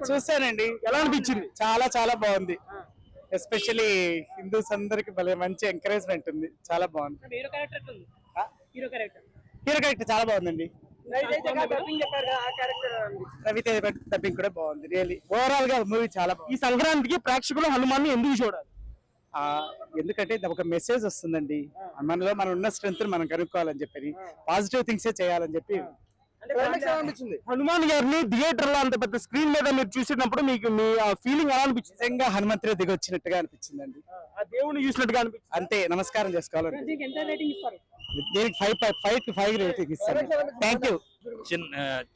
చూసానండి, ఎలా అనిపించింది? చాలా చాలా బాగుంది. ఎస్పెషల్లీ హిందూస్ అందరికి భలే మంచి ఎంకరేజ్మెంట్ ఉంది. చాలా బాగుంది. హీరో క్యారెక్టర్ చాలా బాగుందండి. రవితేజ డబ్బింగ్ కూడా బాగుంది. రియల్లీ ఓవరాల్ గా మూవీ చాలా బాగుంది. ఈ సంక్రాంతికి ప్రేక్షకులు హనుమాన్ ఎందుకు చూడాలి? ఎందుకంటే ఇది ఒక మెసేజ్ వస్తుందండి. మనలో మనం ఉన్న స్ట్రెంత్ మనం కనుక్కోవాలని చెప్పి, పాజిటివ్ థింగ్స్ చేయాలని చెప్పి. హనుమాన్ గారిని థియేటర్ లో అంత పెద్ద స్క్రీన్ మీద మీరు చూసినప్పుడు మీకు మీ ఫీలింగ్ ఎలా అనిపించింది? నిజంగా హనుమంతుడే దిగి వచ్చినట్టుగా అనిపించిందండి. ఆ దేవుని చూసినట్టుగా అనిపించింది. అంతే, నమస్కారం చేసుకోవాలి. దీనికి 5 రేటింగ్ ఇస్తాను. Thank you.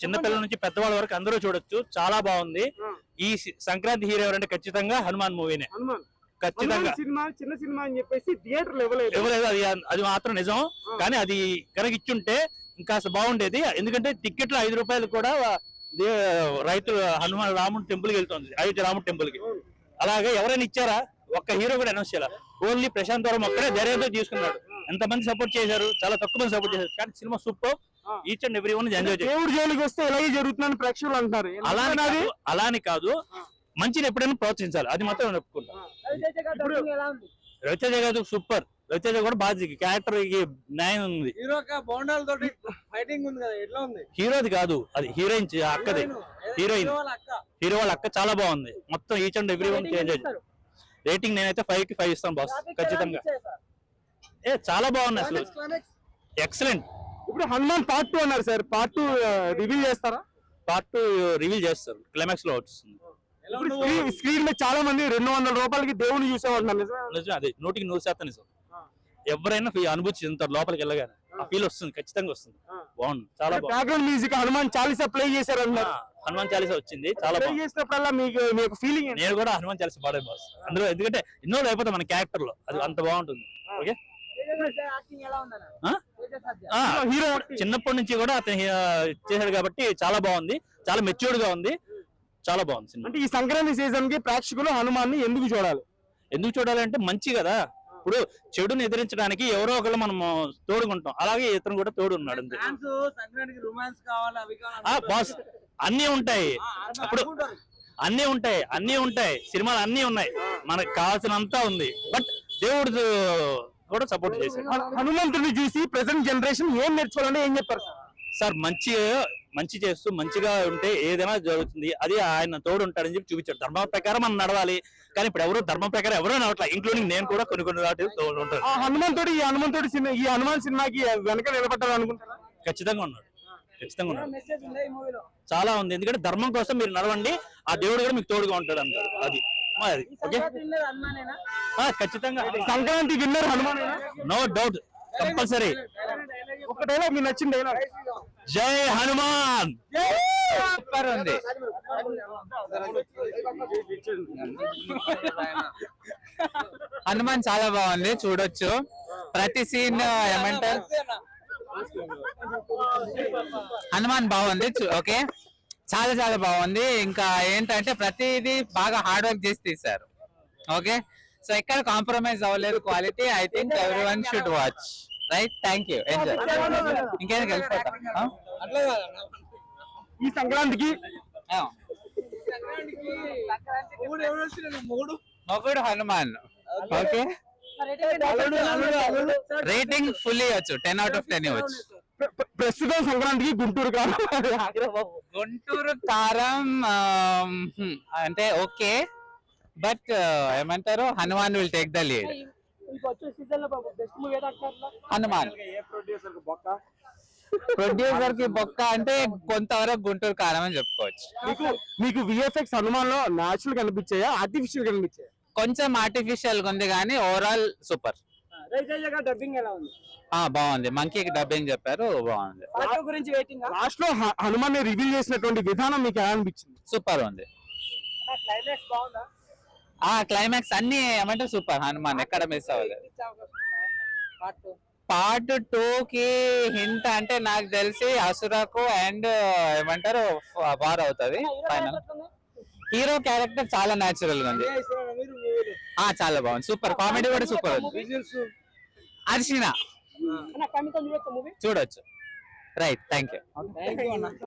చిన్నపిల్లల నుంచి పెద్దవాళ్ళ వరకు అందరూ చూడొచ్చు. చాలా బాగుంది. ఈ సంక్రాంతి హీరో ఎవరంటే ఖచ్చితంగా హనుమాన్ మూవీనే. ఖచ్చితంగా సినిమా చిన్న సినిమా అని చెప్పేసి థియేటర్ ఇవ్వలేదు. అది మాత్రం నిజం. కానీ అది కనుక ఇచ్చుంటే ఇంకా బాగుండేది. ఎందుకంటే టికెట్లు 5 రూపాయలు కూడా రైతులు హనుమాన్ రాముడి టెంపుల్ కి వెళ్తుంది, అయోధ్య రాముడి టెంపుల్ కి. అలాగే ఎవరైనా ఇచ్చారా? ఒక్క హీరో కూడా అనౌన్స్ చేయాలి. ఓన్లీ ప్రశాంత్ వరం ఒక్కడే ధైర్యంతో తీసుకున్నాడు. ఎంతమంది సపోర్ట్ చేశారు? చాలా తక్కువ మంది సపోర్ట్ చేశారు. కానీ cinema super. Each and every one enjoy చేశారు. దేవుడి జోలికి వస్తే ఇలాగే జరుగుతుందని ప్రేక్షకులు అంటారు. అలాని కాదు, మంచిని ఎప్పుడైనా ప్రోత్సహించాలి. అది మాత్రం ఒప్పుకుంటాం. రవితేజ గారు సూపర్. రవితేజ కూడా బాగా క్యారెక్టర్ న్యాయం ఉంది. హీరోది కాదు, అది హీరోయిన్ అక్కది. హీరోయిన్ హీరో వాళ్ళ అక్క చాలా బాగుంది. మొత్తం each and every one enjoy. Rating నేనైతే 5 కి 5 ఇస్తాను బాస్, ఖచ్చితంగా. చాలా బాగుంది అసలు, ఎక్సలెంట్. ఇప్పుడు హనుమాన్ పార్ట్ 2 అన్నారు సార్. పార్ట్ 2 రివీల్ చేస్తారా? పార్ట్ 2 రివీల్ చేస్తారు, క్లైమాక్స్ లో వస్తుంది. స్క్రీన్ మీద చాలా మంది 200 రూపాయలకి దేవుని చూసేవాళ్ళు. నిజం, అది 100% నిజం. ఎవరైనా అనుభూతి చెందుతారు లోపలికి వెళ్ళగానే. ఆ ఫీల్ వస్తుంది, ఖచ్చితంగా వస్తుంది. బాగుంది, చాలా background music Hanuman Chalisa play చేశారు అన్నారు. హనుమాన్ చాలీసా వచ్చింది, చాలా బాగుంది. చేసినప్పుడల్లా మీకు ఫీలింగ్? నేను కూడా హనుమాన్ చాలీసా పాడే బాస్ అందులో. ఎందుకంటే ఎన్నో అయిపోతాయి మన క్యారెక్టర్ లో, అది అంత బాగుంటుంది. ఓకే, హీరో చిన్నప్పటి నుంచి కూడా అతను చేశాడు కాబట్టి చాలా బాగుంది. చాలా మెచ్యూర్డ్ గా ఉంది, చాలా బాగుంది సినిమా. అంటే ఈ సంక్రాంతి సీజన్ కి ప్రేక్షకులు హనుమాన్ ని ఎందుకు చూడాలి? ఎందుకు చూడాలి అంటే మంచి కదా. ఇప్పుడు చెడుని ఎదిరించడానికి ఎవరో ఒకళ్ళు మనం తోడుకుంటాం. అలాగే ఇతను కూడా తోడు ఉన్నాడు. బాస్ అన్ని ఉంటాయి, ఇప్పుడు అన్ని ఉంటాయి సినిమాలు అన్ని ఉన్నాయి. మనకు కావాల్సినంతా ఉంది. బట్ దేవుడు కూడా సపోర్ట్ చేశాడు. హనుమంతుడిని చూసి ప్రెసెంట్ జనరేషన్ ఏం నేర్చుకోవాలంటే ఏం చెప్పారు సార్? మంచి చేస్తూ మంచిగా ఉంటే ఏదైనా జరుగుతుంది. అది ఆయన తోడు ఉంటాడని చెప్పి చూపించాడు. ధర్మం ప్రకారం మనం నడవాలి. కానీ ఇప్పుడు ఎవరు ధర్మం ప్రకారం ఎవరో నడవట్లేదు, ఇంక్లూడింగ్ నేను కూడా కొన్ని వాటి తోడు ఉంటాను. ఈ హనుమాన్ సినిమాకి వెనక నిలబడ్డారు అనుకుంటారా? ఖచ్చితంగా ఉన్నాడు, ఖచ్చితంగా ఉన్నాడు. చాలా ఉంది. ఎందుకంటే ధర్మం కోసం మీరు నడవండి, ఆ దేవుడు కూడా మీకు తోడుగా ఉంటాడు అంటారు. అది ఖచ్చితంగా. Sankranti winner Hanuman, no doubt, compulsory. ఒక డైలాగ్ మీకు నచ్చిన డైలాగ్? జై హనుమాన్. సూపర్ ఉంది. హనుమాన్ చాలా బాగుంది, చూడొచ్చు. ప్రతి సీన్ ఏమంటారు, హనుమాన్ బాగుంది. ఓకే, చాలా చాలా బాగుంది. ఇంకా ఏంటంటే ప్రతిదీ బాగా హార్డ్ వర్క్ చేసి తీశారు. ఓకే, సో ఎక్కడ కాంప్రమైజ్ అవ్వలేదు. Quality I think everyone should watch. Right, thank you, enjoy. ఇంకేం కలిసిపోతాం ఈ సంక్రాంతికి. మొగుడు హనుమాన్. ఓకే, రేటింగ్ ఫుల్ ఇవ్వచ్చు, 10 out of 10 ఇవ్వచ్చు. ప్రస్తుతం సంక్రాంతికి గుంటూరు కారం అంటే ఓకే, బట్ ఏమంటారు, Hanuman will take the lead. Hanuman producer కి బొక్క అంటే కొంతవరకు గుంటూరు కారం అని చెప్పుకోవచ్చు. మీకు విఎఫ్ఎక్స్ హనుమాన్ లో న్యాచురల్ కనిపించాయా, ఆర్టిఫిషియల్ కనిపించాయా? కొంచెం ఆర్టిఫిషియల్ ఉంది కానీ ఓవరాల్ సూపర్. బాగుంది. మంకీకి డబ్బింగ్ చెప్పారు, బాగుంది. లాస్ట్ లో హనుమాన్ రివీల్ చేసినటువంటి విధానం మీకు ఎలా అనిపించింది? సూపర్ ఉంది. క్లైమాక్స్ అన్ని ఏమంటారు సూపర్. హనుమాన్ ఎక్కడ మిస్ అవ్వలేదు. పార్ట్ 2 కి హింట్ అంటే నాకు తెలిసి అసురకు అండ్ ఏమంటారు వార్ అవుతుంది ఫైనల్. హీరో క్యారెక్టర్ చాలా న్యాచురల్ గా ఉంది. చాలా బాగుంది, సూపర్. కామెడీ కూడా సూపర్ ఉంది. అర్చన చూడొచ్చు. Right, thank you.